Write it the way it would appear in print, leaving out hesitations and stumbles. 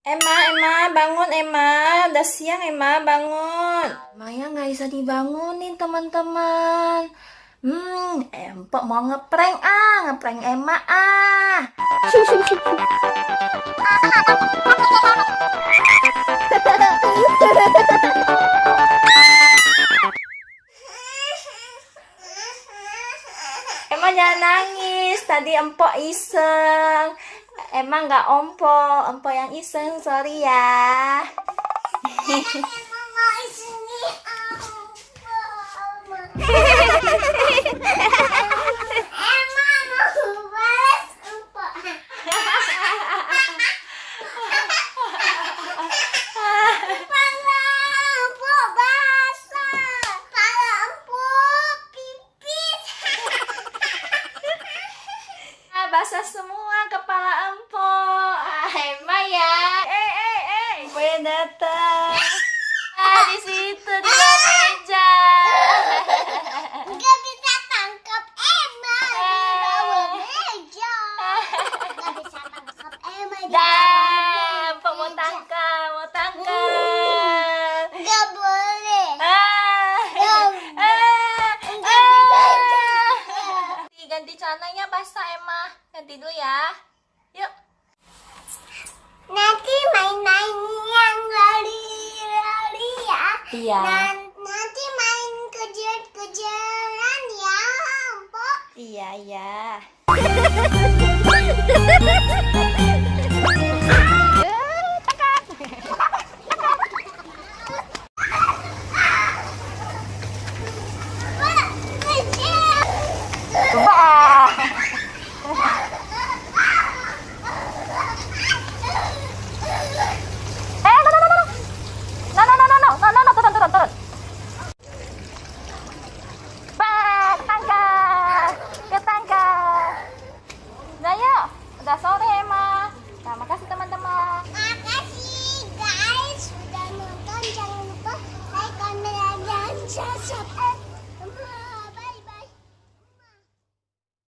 Emma, bangun Emma. Udah siang Emma, bangun. Maya nggak bisa dibangunin teman-teman. Empok mau ngeprank Emma ah. Emma jangan nangis, tadi empok iseng. Emang nggak empok yang iseng, sorry ya. Basah semua kepala empok. Emma ya. Empoknya datang. Di situ di bawah meja. Gak bisa tangkap Emma di bawah meja. Gak bisa tangkap Emma di bawah Empok mau meja. tangkap. Gak boleh. Ganti celananya basah Emma. Ganti dulu ya. Yuk. Nanti main-main yang lari-lari ya. Iya. Nanti main kejar-kejaran ya, Empok. Iya. Turun. Ketangkap. Nah yuk, udah sore Emma. Nah, makasih teman-teman. Makasih guys sudah nonton. Jangan lupa like, comment, dan subscribe.